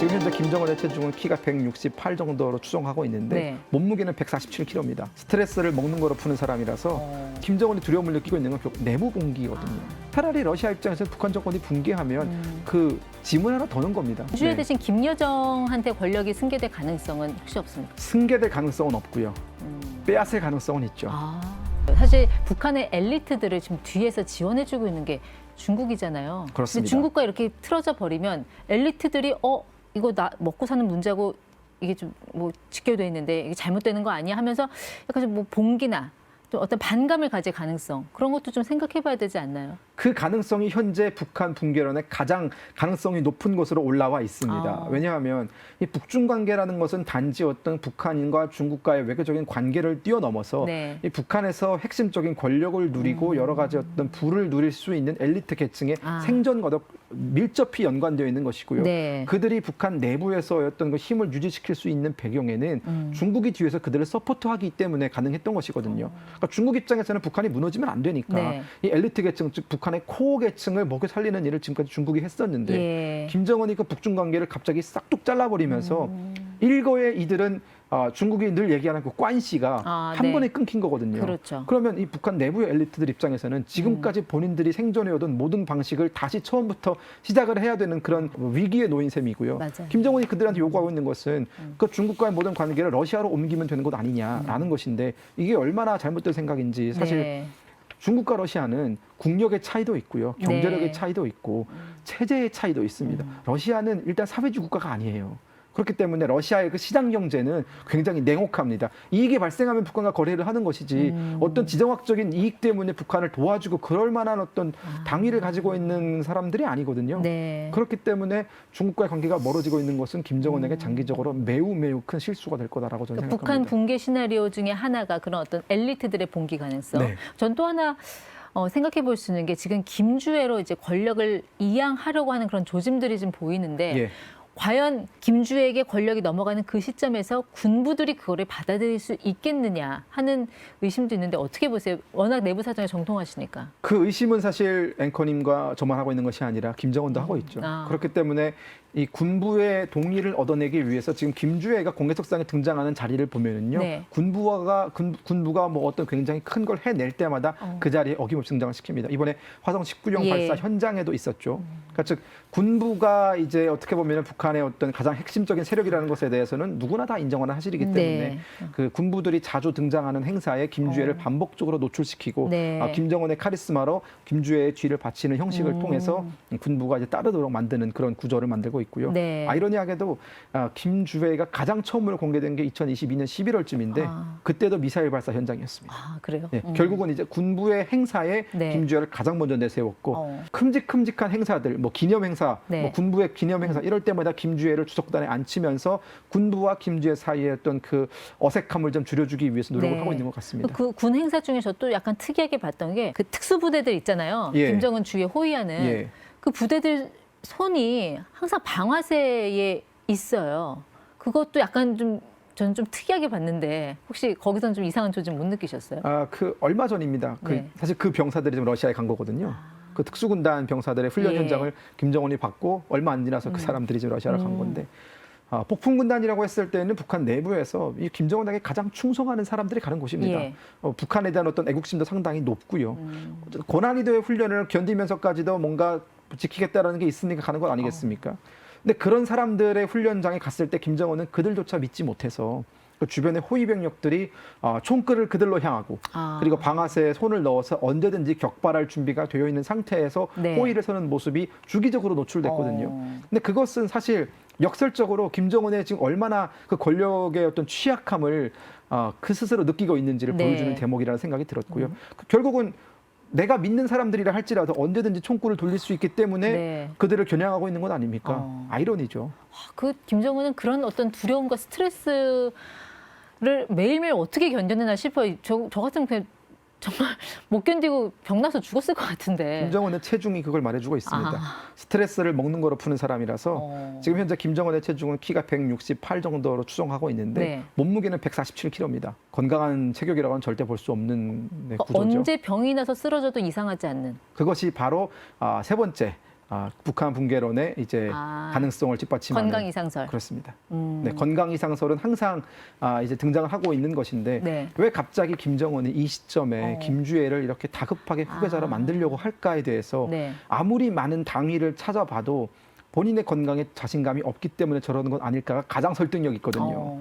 지금 현재 김정은의 체중은 키가 168 정도로 추정하고 있는데 네. 몸무게는 147kg입니다. 스트레스를 먹는 거로 푸는 사람이라서 김정은이 두려움을 느끼고 있는 건 내부 봉기거든요. 차라리 러시아 입장에서 북한 정권이 붕괴하면 그 짐을 하나 더 넣은 겁니다. 주에 대신 김여정한테 권력이 승계될 가능성은 혹시 없습니까? 승계될 가능성은 없고요. 빼앗을 가능성은 있죠. 사실 북한의 엘리트들을 지금 뒤에서 지원해주고 있는 게 중국이잖아요. 그렇습니다. 근데 중국과 이렇게 틀어져 버리면 엘리트들이 이거 나 먹고 사는 문제고 이게 좀 뭐 직결돼 있는데 이게 잘못되는 거 아니야 하면서 약간 좀 뭐 봉기나 좀 어떤 반감을 가질 가능성 그런 것도 좀 생각해봐야 되지 않나요? 그 가능성이 현재 북한 붕괴론의 가장 가능성이 높은 곳으로 올라와 있습니다. 왜냐하면 이 북중 관계라는 것은 단지 어떤 북한과 중국과의 외교적인 관계를 뛰어넘어서 네. 이 북한에서 핵심적인 권력을 누리고 여러 가지 어떤 부를 누릴 수 있는 엘리트 계층의 생존과도 밀접히 연관되어 있는 것이고요. 네. 그들이 북한 내부에서 어떤 그 힘을 유지시킬 수 있는 배경에는 중국이 뒤에서 그들을 서포트하기 때문에 가능했던 것이거든요. 그러니까 중국 입장에서는 북한이 무너지면 안 되니까 네. 이 엘리트 계층, 즉 북한의 코어 계층을 먹여 살리는 일을 지금까지 중국이 했었는데 예. 김정은이 그 북중 관계를 갑자기 싹둑 잘라버리면서 일거에 이들은 중국이 늘 얘기하는 그 관시가 한 네. 번에 끊긴 거거든요. 그렇죠. 그러면 이 북한 내부의 엘리트들 입장에서는 지금까지 본인들이 생존해오던 모든 방식을 다시 처음부터 시작을 해야 되는 그런 위기에 놓인 셈이고요. 맞아요. 김정은이 그들한테 요구하고 있는 것은 그 중국과의 모든 관계를 러시아로 옮기면 되는 것 아니냐라는 것인데 이게 얼마나 잘못된 생각인지 사실 네. 중국과 러시아는 국력의 차이도 있고요. 경제력의 네. 차이도 있고 체제의 차이도 있습니다. 러시아는 일단 사회주의 국가가 아니에요. 그렇기 때문에 러시아의 그 시장 경제는 굉장히 냉혹합니다. 이익이 발생하면 북한과 거래를 하는 것이지 어떤 지정학적인 이익 때문에 북한을 도와주고 그럴 만한 어떤 당위를 가지고 있는 사람들이 아니거든요. 네. 그렇기 때문에 중국과의 관계가 멀어지고 있는 것은 김정은에게 장기적으로 매우 큰 실수가 될 거다라고 저는 북한 생각합니다. 붕괴 시나리오 중에 하나가 그런 어떤 엘리트들의 봉기 가능성. 네. 전 또 하나 생각해 볼 수 있는 게 지금 김주애로 이제 권력을 이양하려고 하는 그런 조짐들이 좀 보이는데 예. 과연 김주애에게 권력이 넘어가는 그 시점에서 군부들이 그거를 받아들일 수 있겠느냐 하는 의심도 있는데 어떻게 보세요? 워낙 내부 사정에 정통하시니까. 그 의심은 사실 앵커님과 저만 하고 있는 것이 아니라 김정은도 하고 있죠. 그렇기 때문에 이 군부의 동의를 얻어내기 위해서 지금 김주애가 공개석상에 등장하는 자리를 보면은요, 네. 군부가 뭐 어떤 굉장히 큰 걸 해낼 때마다 그 자리에 어김없이 등장을 시킵니다. 이번에 화성 19형 예. 발사 현장에도 있었죠. 그러니까 즉 군부가 이제 어떻게 보면 북한의 어떤 가장 핵심적인 세력이라는 것에 대해서는 누구나 다 인정하는 사실이기 때문에 네. 그 군부들이 자주 등장하는 행사에 김주애를 반복적으로 노출시키고 네. 김정은의 카리스마로 김주애의 뒤를 바치는 형식을 통해서 군부가 이제 따르도록 만드는 그런 구조를 만들고 있고요. 네. 아이러니하게도 김주애가 가장 처음으로 공개된 게 2022년 11월쯤인데 그때도 미사일 발사 현장이었습니다. 그래요? 예, 결국은 이제 군부의 행사에 네. 김주애를 가장 먼저 내세웠고 큼직큼직한 행사들, 뭐 기념 행사, 네. 뭐 군부의 기념 행사 이럴 때마다 김주애를 주석단에 앉히면서 군부와 김주애 사이의 어떤 그 어색함을 좀 줄여주기 위해서 노력을 네. 하고 있는 것 같습니다. 그 군 행사 중에 저 또 약간 특이하게 봤던 게 그 특수부대들 있잖아요. 예. 김정은 주위에 호위하는 예. 그 부대들 손이 항상 방아쇠에 있어요. 그것도 약간 좀 저는 좀 특이하게 봤는데 혹시 거기서는 좀 이상한 조짐 못 느끼셨어요? 그 얼마 전입니다. 네. 사실 그 병사들이 지금 러시아에 간 거거든요. 그 특수군단 병사들의 훈련 예. 현장을 김정은이 받고 얼마 안 지나서 그 사람들이 지금 러시아로 간 건데 폭풍군단이라고 했을 때는 북한 내부에서 이 김정은에게 가장 충성하는 사람들이 가는 곳입니다. 예. 북한에 대한 어떤 애국심도 상당히 높고요. 고난이도의 훈련을 견디면서까지도 뭔가 지키겠다라는 게 있으니까 가는 것 아니겠습니까? 근데 그런 사람들의 훈련장에 갔을 때 김정은은 그들조차 믿지 못해서 그 주변의 호위 병력들이 총끌을 그들로 향하고 그리고 방아쇠에 손을 넣어서 언제든지 격발할 준비가 되어 있는 상태에서 네. 호위를 서는 모습이 주기적으로 노출됐거든요. 근데 그것은 사실 역설적으로 김정은의 지금 얼마나 그 권력의 어떤 취약함을 그 스스로 느끼고 있는지를 네. 보여주는 대목이라는 생각이 들었고요. 결국은 내가 믿는 사람들이라 할지라도 언제든지 총구를 돌릴 수 있기 때문에 네. 그들을 겨냥하고 있는 건 아닙니까? 아이러니죠. 그 김정은은 그런 어떤 두려움과 스트레스를 매일매일 어떻게 견뎠나 싶어요. 저 같으면 그냥 정말 못 견디고 병나서 죽었을 것 같은데. 김정은의 체중이 그걸 말해주고 있습니다. 스트레스를 먹는 거로 푸는 사람이라서 지금 현재 김정은의 체중은 키가 168 정도로 추정하고 있는데 네. 몸무게는 147kg입니다. 건강한 체격이라고는 절대 볼 수 없는 구조죠. 언제 병이 나서 쓰러져도 이상하지 않는. 그것이 바로 세 번째 북한 붕괴론의 이제 가능성을 뒷받침하는 건강 이상설. 그렇습니다. 네, 건강 이상설은 항상 이제 등장을 하고 있는 것인데 네. 왜 갑자기 김정은이 이 시점에 김주애를 이렇게 다급하게 후계자로 만들려고 할까에 대해서 네. 아무리 아무리 많은 당위를 찾아봐도 본인의 건강에 자신감이 없기 때문에 저러는 건 아닐까가 가장 설득력이 있거든요.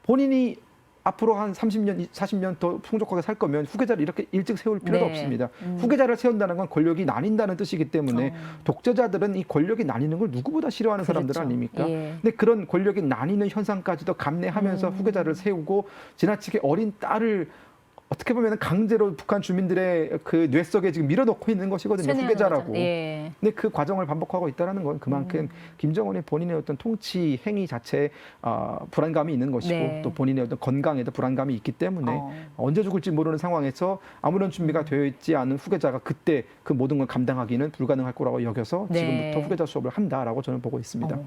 본인이 앞으로 한 30년, 40년 더 풍족하게 살 거면 후계자를 이렇게 일찍 세울 필요도 네. 없습니다. 후계자를 세운다는 건 권력이 나뉜다는 뜻이기 때문에 독재자들은 이 권력이 나뉘는 걸 누구보다 싫어하는 사람들 그렇죠. 아닙니까? 예. 근데 그런 권력이 나뉘는 현상까지도 감내하면서 후계자를 세우고 지나치게 어린 딸을 어떻게 보면 강제로 북한 주민들의 그 뇌 속에 지금 밀어넣고 있는 것이거든요. 세뇌하는 후계자라고. 거죠. 예. 근데 그 과정을 반복하고 있다는 건 그만큼 김정은이 본인의 어떤 통치 행위 자체에 불안감이 있는 것이고 네. 또 본인의 어떤 건강에도 불안감이 있기 때문에 언제 죽을지 모르는 상황에서 아무런 준비가 되어 있지 않은 후계자가 그때 그 모든 걸 감당하기는 불가능할 거라고 여겨서 네. 지금부터 후계자 수업을 한다라고 저는 보고 있습니다.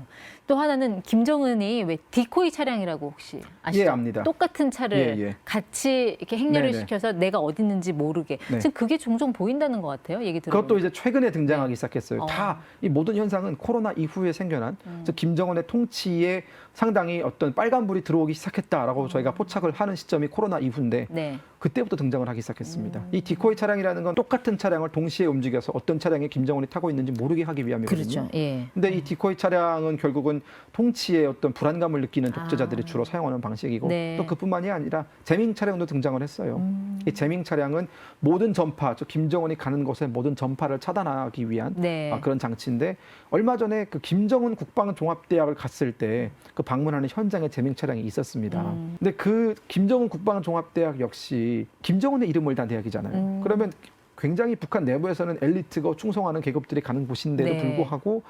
또 하나는 김정은이 왜 디코이 차량이라고 혹시 아시죠? 예, 압니다. 똑같은 차를 예. 같이 이렇게 행렬을 네네. 시켜서 내가 어디 있는지 모르게. 네. 지금 그게 종종 보인다는 것 같아요. 얘기 들어보면. 그것도 이제 최근에 등장하기 시작했어요. 다 이 모든 현상은 코로나 이후에 생겨난 즉 김정은의 통치에 상당히 어떤 빨간불이 들어오기 시작했다라고 저희가 포착을 하는 시점이 코로나 이후인데 네. 그때부터 등장을 하기 시작했습니다. 이 디코이 차량이라는 건 똑같은 차량을 동시에 움직여서 어떤 차량에 김정은이 타고 있는지 모르게 하기 위함이거든요. 그렇죠. 예. 근데 이 디코이 차량은 결국은 통치의 어떤 불안감을 느끼는 독재자들이 주로 사용하는 방식이고 네. 또 그뿐만이 아니라 재밍 차량도 등장을 했어요. 이 재밍 차량은 모든 전파, 즉 김정은이 가는 곳의 모든 전파를 차단하기 위한 네. 그런 장치인데 얼마 전에 그 김정은 국방종합대학을 갔을 때 그 방문하는 현장에 재밍 차량이 있었습니다. 근데 그 김정은 국방종합대학 역시 김정은의 이름을 단 대학이잖아요. 그러면 굉장히 북한 내부에서는 엘리트가 충성하는 계급들이 가는 곳인데도 네. 불구하고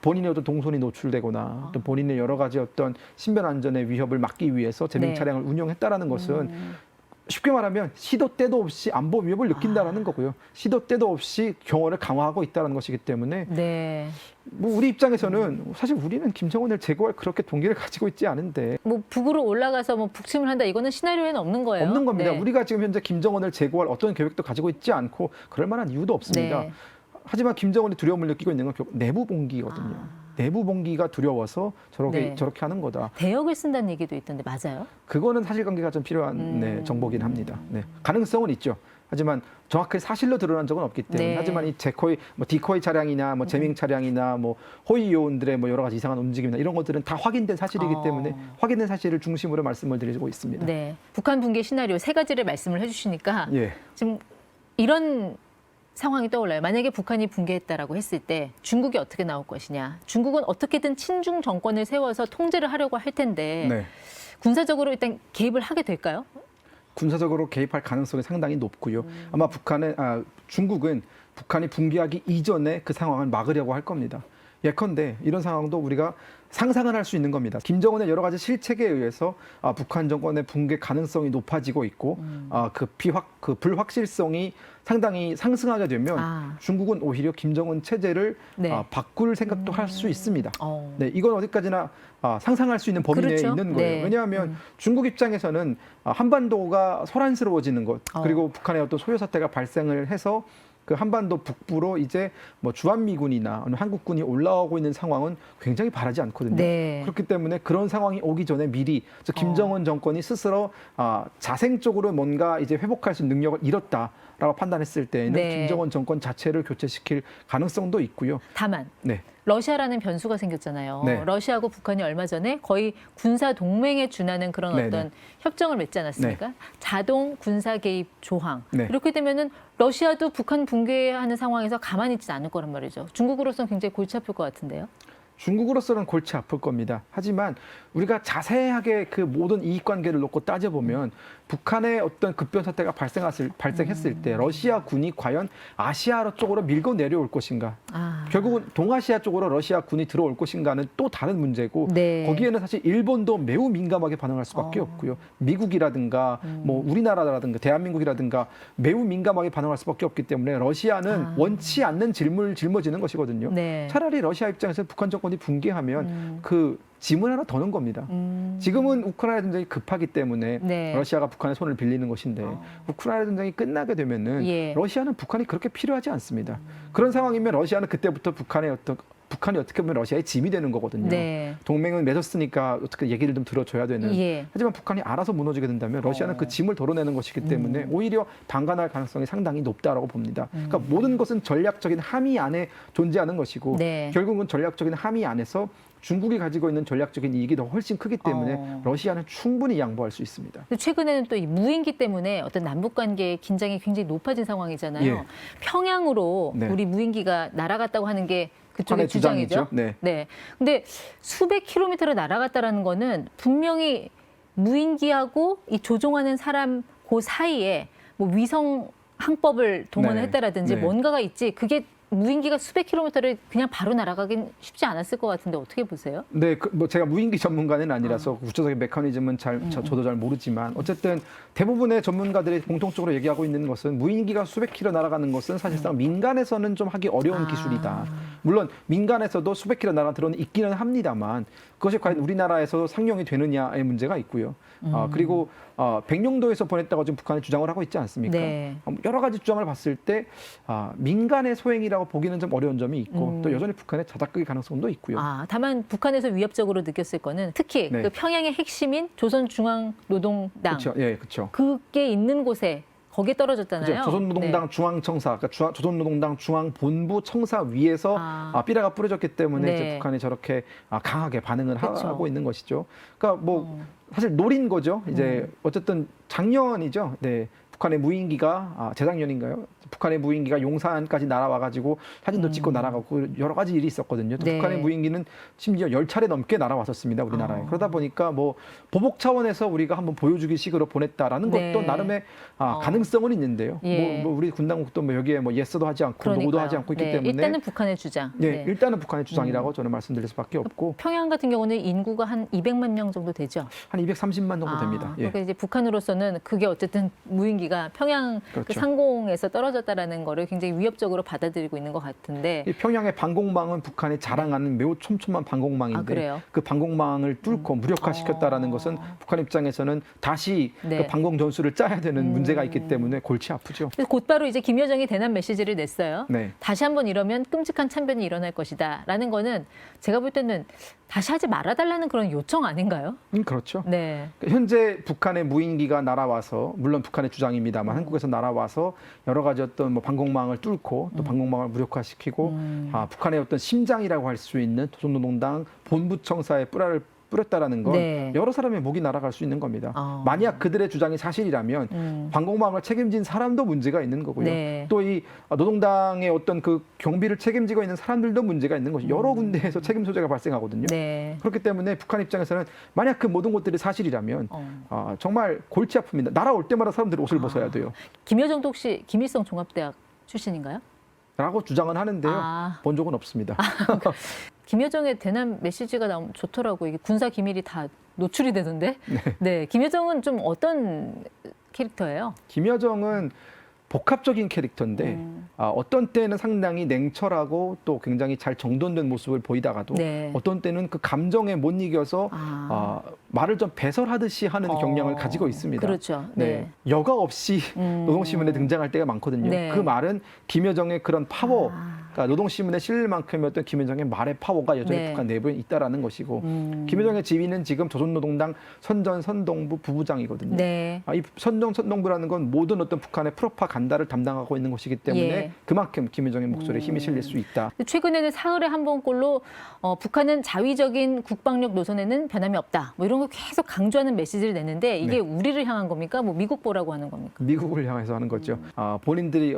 본인의 어떤 동선이 노출되거나 또 본인의 여러 가지 어떤 신변 안전의 위협을 막기 위해서 재밍 네. 차량을 운영했다라는 것은 쉽게 말하면 시도 때도 없이 안보 위협을 느낀다라는 거고요. 시도 때도 없이 경호를 강화하고 있다는 것이기 때문에 네. 뭐 우리 입장에서는 사실 우리는 김정은을 제거할 그렇게 동기를 가지고 있지 않은데 뭐 북으로 올라가서 뭐 북침을 한다 이거는 시나리오에는 없는 거예요. 없는 겁니다. 네. 우리가 지금 현재 김정은을 제거할 어떤 계획도 가지고 있지 않고 그럴 만한 이유도 없습니다. 네. 하지만 김정은이 두려움을 느끼고 있는 건 결국 내부 봉기거든요. 내부 봉기가 두려워서 네. 저렇게 하는 거다. 대역을 쓴다는 얘기도 있던데 맞아요? 그거는 사실관계가 좀 필요한 정보긴 합니다. 네. 가능성은 있죠. 하지만 정확하게 사실로 드러난 적은 없기 때문에 네. 하지만 이 제코이 뭐 디코이 차량이나 뭐 재밍 차량이나 뭐 호위 요원들의 뭐 여러 가지 이상한 움직임이나 이런 것들은 다 확인된 사실이기 때문에 확인된 사실을 중심으로 말씀을 드리고 있습니다. 네. 북한 붕괴 시나리오 세 가지를 말씀을 해주시니까 예. 지금 이런 상황이 떠올라요. 만약에 북한이 붕괴했다라고 했을 때 중국이 어떻게 나올 것이냐. 중국은 어떻게든 친중 정권을 세워서 통제를 하려고 할 텐데 네. 군사적으로 일단 개입을 하게 될까요? 군사적으로 개입할 가능성이 상당히 높고요. 아마 중국은 북한이 붕괴하기 이전에 그 상황을 막으려고 할 겁니다. 예컨대 이런 상황도 우리가 상상은 할 수 있는 겁니다. 김정은의 여러 가지 실책에 의해서 북한 정권의 붕괴 가능성이 높아지고 있고 그 불확실성이 상당히 상승하게 되면 중국은 오히려 김정은 체제를 네. 바꿀 생각도 할 수 있습니다. 어. 네, 이건 어디까지나 상상할 수 있는 범위 내에 그렇죠. 있는 거예요. 네. 왜냐하면 중국 입장에서는 한반도가 소란스러워지는 것 그리고 북한의 어떤 소요 사태가 발생을 해서 그 한반도 북부로 이제 뭐 주한미군이나 한국군이 올라오고 있는 상황은 굉장히 바라지 않거든요. 네. 그렇기 때문에 그런 상황이 오기 전에 미리 즉 김정은 정권이 스스로 자생적으로 뭔가 이제 회복할 수 있는 능력을 잃었다라고 판단했을 때에는 네. 김정은 정권 자체를 교체시킬 가능성도 있고요. 다만 네. 러시아라는 변수가 생겼잖아요. 네. 러시아하고 북한이 얼마 전에 거의 군사 동맹에 준하는 그런 네네. 어떤 협정을 맺지 않았습니까? 자동 군사 개입 조항. 네. 이렇게 되면은 러시아도 북한 붕괴하는 상황에서 가만히 있지 않을 거란 말이죠. 중국으로서는 굉장히 골치 아플 것 같은데요. 중국으로서는 골치 아플 겁니다. 하지만 우리가 자세하게 그 모든 이익관계를 놓고 따져보면 북한의 어떤 급변 사태가 발생했을 때 러시아 군이 과연 아시아 쪽으로 밀고 내려올 것인가. 결국은 동아시아 쪽으로 러시아 군이 들어올 것인가는 또 다른 문제고 네. 거기에는 사실 일본도 매우 민감하게 반응할 수밖에 없고요. 미국이라든가 뭐 우리나라라든가 대한민국이라든가 매우 민감하게 반응할 수밖에 없기 때문에 러시아는 원치 않는 짊어지는 것이거든요. 네. 차라리 러시아 입장에서 북한 정권이 차원이 붕괴하면 그 짐을 하나 더 넣은 겁니다. 지금은 우크라이나 전쟁이 급하기 때문에 네. 러시아가 북한의 손을 빌리는 것인데 우크라이나 전쟁이 끝나게 되면은 예. 러시아는 북한이 그렇게 필요하지 않습니다. 그런 상황이면 러시아는 그때부터 북한이 어떻게 보면 러시아의 짐이 되는 거거든요. 네. 동맹은 맺었으니까 어떻게 얘기를 좀 들어줘야 되는. 예. 하지만 북한이 알아서 무너지게 된다면 러시아는 그 짐을 덜어내는 것이기 때문에 오히려 방관할 가능성이 상당히 높다라고 봅니다. 그러니까 모든 것은 전략적인 함의 안에 존재하는 것이고 네. 결국은 전략적인 함의 안에서 중국이 가지고 있는 전략적인 이익이 더 훨씬 크기 때문에 러시아는 충분히 양보할 수 있습니다. 최근에는 또 이 무인기 때문에 어떤 남북 관계의 긴장이 굉장히 높아진 상황이잖아요. 예. 평양으로 네. 우리 무인기가 날아갔다고 하는 게 그쪽의 북한의 주장이죠. 주장이죠. 네. 네. 근데 수백 킬로미터를 날아갔다라는 거는 분명히 무인기하고 이 조종하는 사람 그 사이에 뭐 위성 항법을 동원을 네. 했다라든지 네. 뭔가가 있지 그게 무인기가 수백 킬로미터를 그냥 바로 날아가긴 쉽지 않았을 것 같은데 어떻게 보세요? 네, 뭐 제가 무인기 전문가는 아니라서 구체적인 메커니즘은 저도 잘 모르지만 어쨌든 대부분의 전문가들이 공통적으로 얘기하고 있는 것은 무인기가 수백 킬로 날아가는 것은 사실상 민간에서는 좀 하기 어려운 기술이다. 물론 민간에서도 수백 킬로 날아가는 드론이 있기는 합니다만 그것이 과연 우리나라에서 상용이 되느냐의 문제가 있고요. 그리고 백령도에서 보냈다고 지금 북한이 주장을 하고 있지 않습니까? 네. 여러 가지 주장을 봤을 때 민간의 소행이라고 보기는 좀 어려운 점이 있고 또 여전히 북한의 자작극의 가능성도 있고요. 다만 북한에서 위협적으로 느꼈을 거는 특히 네. 그 평양의 핵심인 조선중앙노동당 그렇죠. 예, 그렇죠. 그게 있는 곳에 거기에 떨어졌잖아요. 그렇죠. 조선노동당 네. 중앙청사, 그러니까 조선노동당 중앙본부 청사 위에서 삐라가 뿌려졌기 때문에 네. 이제 북한이 저렇게 강하게 반응을 그렇죠. 하고 있는 것이죠. 그러니까 뭐 사실 노린 거죠. 이제 어쨌든 작년이죠. 네. 북한의 무인기가 재작년인가요? 북한의 무인기가 용산까지 날아와가지고 사진도 찍고 날아가고 여러 가지 일이 있었거든요. 또 네. 북한의 무인기는 심지어 10차례 넘게 날아왔었습니다. 우리나라에. 그러다 보니까 뭐 보복 차원에서 우리가 한번 보여주기 식으로 보냈다라는 네. 것도 나름의 가능성은 있는데요. 예. 뭐 우리 군당국도 뭐 여기에 뭐 예스도 하지 않고 노도 그러니까요. 하지 않고 있기 네. 때문에 일단은 북한의 주장. 네, 일단은 북한의 주장이라고 저는 말씀드릴 수밖에 없고 평양 같은 경우는 인구가 한 200만 명 정도 되죠. 한 230만 정도 됩니다. 예. 그러니까 이제 북한으로서는 그게 어쨌든 무인기가 평양 그 그렇죠. 상공에서 떨어졌다라는 거를 굉장히 위협적으로 받아들이고 있는 것 같은데. 이 평양의 방공망은 북한이 자랑하는 매우 촘촘한 방공망인데 그래요? 그 방공망을 뚫고 무력화시켰다라는 것은 북한 입장에서는 다시 네. 그 방공 전술을 짜야 되는 문제가 있기 때문에 골치 아프죠. 그래서 곧바로 이제 김여정이 대남 메시지를 냈어요. 네. 다시 한번 이러면 끔찍한 참변이 일어날 것이다라는 거는 제가 볼 때는 다시 하지 말아달라는 그런 요청 아닌가요? 그렇죠. 네. 현재 북한의 무인기가 날아와서 물론 북한의 주장입니다만 한국에서 날아와서 여러 가지 어떤 뭐 방공망을 뚫고 또 방공망을 무력화시키고 북한의 어떤 심장이라고 할 수 있는 조선노동당 본부청사에 뿌렸다라는 건 네. 여러 사람의 목이 날아갈 수 있는 겁니다. 만약 그들의 주장이 사실이라면 방공망을 책임진 사람도 문제가 있는 거고요. 네. 또 이 노동당의 어떤 그 경비를 책임지고 있는 사람들도 문제가 있는 것이 여러 군데에서 책임 소재가 발생하거든요. 네. 그렇기 때문에 북한 입장에서는 만약 그 모든 것들이 사실이라면 정말 골치 아픕니다. 날아올 때마다 사람들이 옷을 벗어야 돼요. 김여정도 혹시 김일성 종합대학 출신인가요? 라고 주장은 하는데요. 본 적은 없습니다. 김여정의 대남 메시지가 나오면 좋더라고. 이게 군사 기밀이 다 노출이 되던데. 네. 김여정은 좀 어떤 캐릭터예요? 김여정은 복합적인 캐릭터인데 어떤 때는 상당히 냉철하고 또 굉장히 잘 정돈된 모습을 보이다가도 네. 어떤 때는 그 감정에 못 이겨서 말을 좀 배설하듯이 하는 경향을 가지고 있습니다. 그렇죠. 네. 여과 없이 노동신문에 등장할 때가 많거든요. 네. 그 말은 김여정의 그런 파워, 그러니까 노동신문에 실릴 만큼의 어떤 김여정의 말의 파워가 여전히 네. 북한 내부에 있다라는 것이고 김여정의 지위는 지금 조선노동당 선동부 부부장이거든요. 네. 이 선동부라는 건 모든 어떤 북한의 프로파간다를 담당하고 있는 것이기 때문에 예. 그만큼 김여정의 목소리에 힘이 실릴 수 있다. 최근에는 사흘에 한 번꼴로 북한은 자위적인 국방력 노선에는 변함이 없다. 뭐 이런 거 계속 강조하는 메시지를 내는데 이게 네. 우리를 향한 겁니까? 뭐 미국 보라고 하는 겁니까? 미국을 향해서 하는 거죠. 본인들이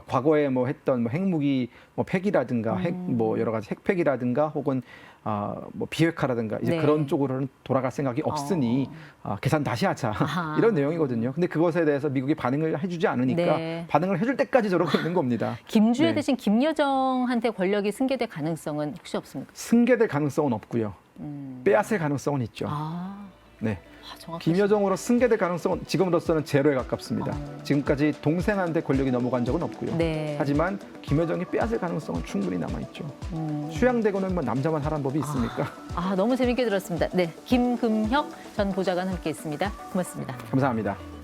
과거에 뭐 했던 뭐 핵무기 뭐 폐기라든가 핵 뭐 여러 가지 핵폐기라든가 혹은 뭐 비핵화라든가 이제 네. 그런 쪽으로는 돌아갈 생각이 없으니 계산 다시 하자 이런 내용이거든요. 근데 그것에 대해서 미국이 반응을 해주지 않으니까 네. 반응을 해줄 때까지 저러고 있는 겁니다. 김주혜 네. 대신 김여정한테 권력이 승계될 가능성은 혹시 없습니까? 승계될 가능성은 없고요. 빼앗을 가능성은 있죠. 네. 정확하시네요. 김여정으로 승계될 가능성은 지금으로서는 제로에 가깝습니다. 지금까지 동생한테 권력이 넘어간 적은 없고요. 네. 하지만 김여정이 빼앗을 가능성은 충분히 남아있죠. 휴양되고는 뭐 남자만 하란 법이 있습니까? 너무 재밌게 들었습니다. 네, 김금혁 전 보좌관 함께했습니다. 고맙습니다. 감사합니다.